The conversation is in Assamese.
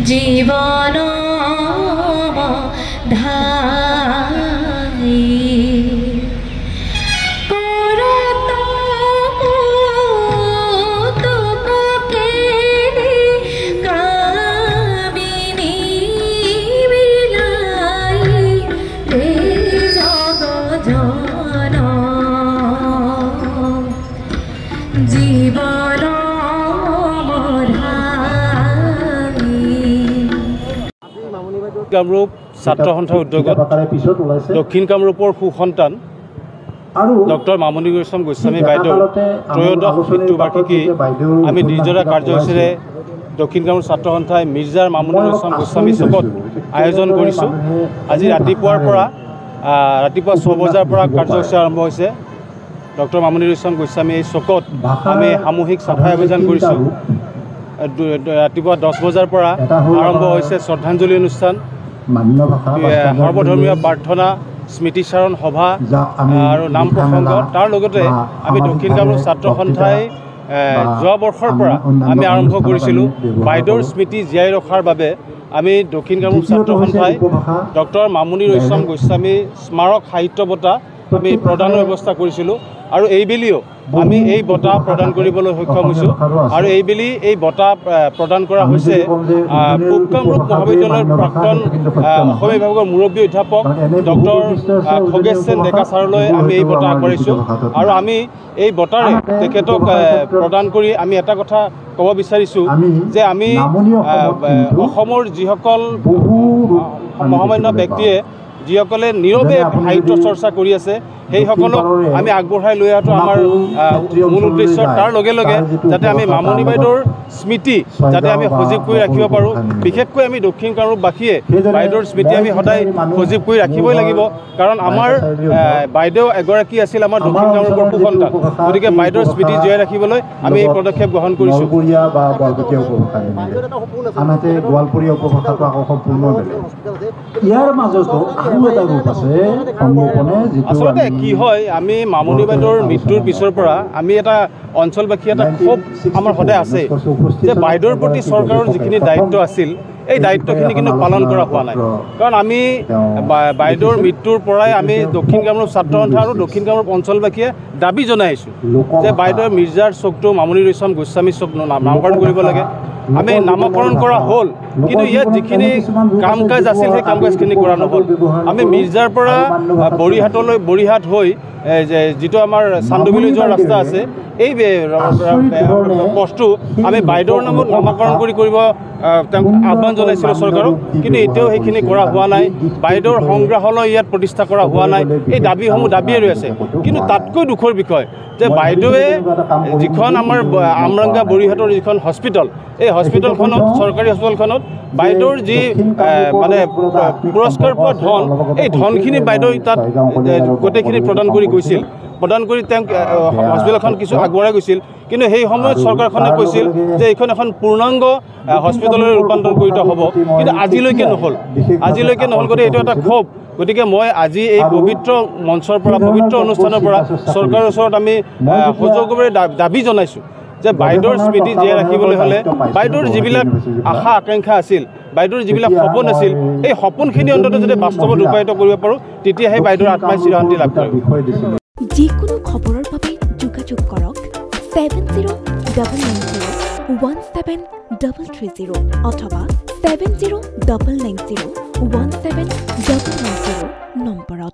জীবন ধাই কৰত তোকে কামিনী বিলাই ৰে জগজন জীবন কামৰূপ ছাত্ৰ সন্থাৰ উদ্যোগত দক্ষিণ কামৰূপৰ সুসন্তান ডক্টৰ মামণি ৰয়ছম গোস্বামী বাইদেউৰ ত্ৰয়োদশ মৃত্যুবাৰ্ষিকী আমি নিজৰা কাৰ্যসূচীৰে দক্ষিণ কামৰূপ ছাত্ৰ সন্থাই মিৰ্জাৰ মামণি ৰয়ছম গোস্বামী চকত আয়োজন কৰিছোঁ। আজি ৰাতিপুৱাৰ পৰা ৰাতিপুৱা 6 বজাৰ পৰা কাৰ্যসূচী আৰম্ভ হৈছে। ডক্টৰ মামণি ৰয়ছম গোস্বামী এই চকত আমি সামূহিক চাফাই অভিযান কৰিছোঁ। ৰাতিপুৱা 10 বজাৰ পৰা আৰম্ভ হৈছে শ্ৰদ্ধাঞ্জলি অনুষ্ঠান, সৰ্বধৰ্মীয় প্ৰাৰ্থনা, স্মৃতিচাৰণ সভা আৰু নাম প্ৰসংগ। তাৰ লগতে আমি দক্ষিণ কামৰূপ ছাত্ৰ সন্থাই যোৱা বৰ্ষৰ পৰা আমি আৰম্ভ কৰিছিলোঁ বাইদেউৰ স্মৃতি জীয়াই ৰখাৰ বাবে আমি দক্ষিণ কামৰূপ ছাত্ৰ সন্থাই ডক্টৰ মামণি ৰয়ছম গোস্বামী স্মাৰক সাহিত্য বঁটা আমি প্ৰদানৰ ব্যৱস্থা কৰিছিলোঁ আৰু এইবেলিও আমি এই বঁটা প্ৰদান কৰিবলৈ সক্ষম হৈছোঁ। আৰু এইবেলি এই বঁটা প্ৰদান কৰা হৈছে পূব কামৰূপ মহাবিদ্যালয়ৰ প্ৰাক্তন অসমীয়া বিভাগৰ মুৰব্বী অধ্যাপক ডক্টৰ খগেশ সেন ডেকা ছাৰলৈ আমি এই বঁটা আগবঢ়াইছোঁ। আৰু আমি এই বঁটাৰে তেখেতক প্ৰদান কৰি আমি এটা কথা ক'ব বিচাৰিছোঁ যে আমি অসমৰ যিসকল মহামান্য ব্যক্তিয়ে যিসকলে নীৰৱে সাহিত্য চৰ্চা কৰি আছে সেইসকলক আমি আগবঢ়াই লৈ অহাটো আমাৰ মূল উদ্দেশ্য। তাৰ লগে লগে যাতে আমি মামণি বাইদেউৰ স্মৃতি যাতে আমি সজীৱ কৰি ৰাখিব পাৰোঁ, বিশেষকৈ আমি দক্ষিণ কামৰূপবাসীয়ে বাইদেউৰ স্মৃতি আমি সদায় সজীৱ কৰি ৰাখিবই লাগিব। কাৰণ আমাৰ বাইদেউ এগৰাকী আছিল আমাৰ দক্ষিণ কামৰূপৰ সুসন্তান, গতিকে বাইদেউৰ স্মৃতি জীয়াই ৰাখিবলৈ আমি এই পদক্ষেপ গ্ৰহণ কৰিছোঁ। আনহাতে গোৱালপৰীয়া উপভাষাটো আকৌ সম্পূৰ্ণ বেলেগ। ইয়াৰ মাজতো আৰু এটা ৰূপ আছে সংগোপনে। আচলতে কি হয়, আমি মামণি বাইদেউৰ মৃত্যুৰ পিছৰ পৰা আমি এটা অঞ্চলবাসী এটা ক্ষোভ আমাৰ সদায় আছে যে বাইদেউৰ প্ৰতি চৰকাৰৰ যিখিনি দায়িত্ব আছিল এই দায়িত্বখিনি কিন্তু পালন কৰা হোৱা নাই। কাৰণ আমি বাইদেউৰ মৃত্যুৰ পৰাই আমি দক্ষিণ কামৰূপ ছাত্ৰ সন্থা আৰু দক্ষিণ কামৰূপ অঞ্চলবাসীয়ে দাবী জনাই আহিছোঁ যে বাইদেউৰ মিৰ্জাৰ চকটো মামণি ৰয়ছম গোস্বামী চক নামকৰণ কৰিব লাগে। আমি নামকৰণ কৰা হ'ল, কিন্তু ইয়াত যিখিনি কাম কাজ আছিল সেই কাম কাজখিনি কৰা নহ'ল। আমি মিৰ্জাৰ পৰা বৰিহাট হৈ যিটো আমাৰ চান্দুবিলৈ যোৱা ৰাস্তা আছে এই পথটো আমি বাইদেউৰ নামত নামকৰণ কৰিব তেওঁক আহ্বান জনাইছিলোঁ চৰকাৰক, কিন্তু এতিয়াও সেইখিনি কৰা হোৱা নাই। বাইদেউৰ সংগ্ৰহালয় ইয়াত প্ৰতিষ্ঠা কৰা হোৱা নাই। এই দাবীসমূহ দাবীয়ে ৰৈ আছে। কিন্তু তাতকৈ দুখৰ বিষয় যে বাইদেৱে যিখন আমাৰ আমৰাংগা বৰিহাটৰ যিখন হস্পিটেল, এই হস্পিটেলখনত চৰকাৰী হস্পিটেলখনত বাইদেউৰ যি মানে পুৰস্কাৰ পোৱা ধন, এই ধনখিনি বাইদেউ তাত গোটেইখিনি প্ৰদান কৰি গৈছিল। প্ৰদান কৰি তেওঁক হস্পিটেলখন কিছু আগবঢ়াই গৈছিল। কিন্তু সেই সময়ত চৰকাৰখনে কৈছিল যে এইখন এখন পূৰ্ণাংগ হস্পিটেললৈ ৰূপান্তৰ কৰিত হ'ব, কিন্তু আজিলৈকে নহ'ল। গতিকে এইটো এটা ক্ষোভ। গতিকে মই আজি এই পবিত্ৰ মঞ্চৰ পৰা, পবিত্ৰ অনুষ্ঠানৰ পৰা চৰকাৰৰ ওচৰত আমি সজোৰভাৱে দাবী জনাইছোঁ যে বাইদেউৰ স্মৃতি জীয়াই ৰাখিবলৈ হ'লে বাইদেউৰ যিবিলাক আশা আকাংক্ষা আছিল, বাইদেউৰ যিবিলাক সপোন আছিল, এই সপোনখিনি অন্ততঃ যদি বাস্তৱত ৰূপায়িত কৰিব পাৰোঁ তেতিয়াহে বাইদেউৰ আত্মাই চিৰশান্তি লাভ কৰিব। যিকোনো খবৰৰ বাবে যোগাযোগ কৰক 7099017330 অথবা 7099017990 নম্বৰত।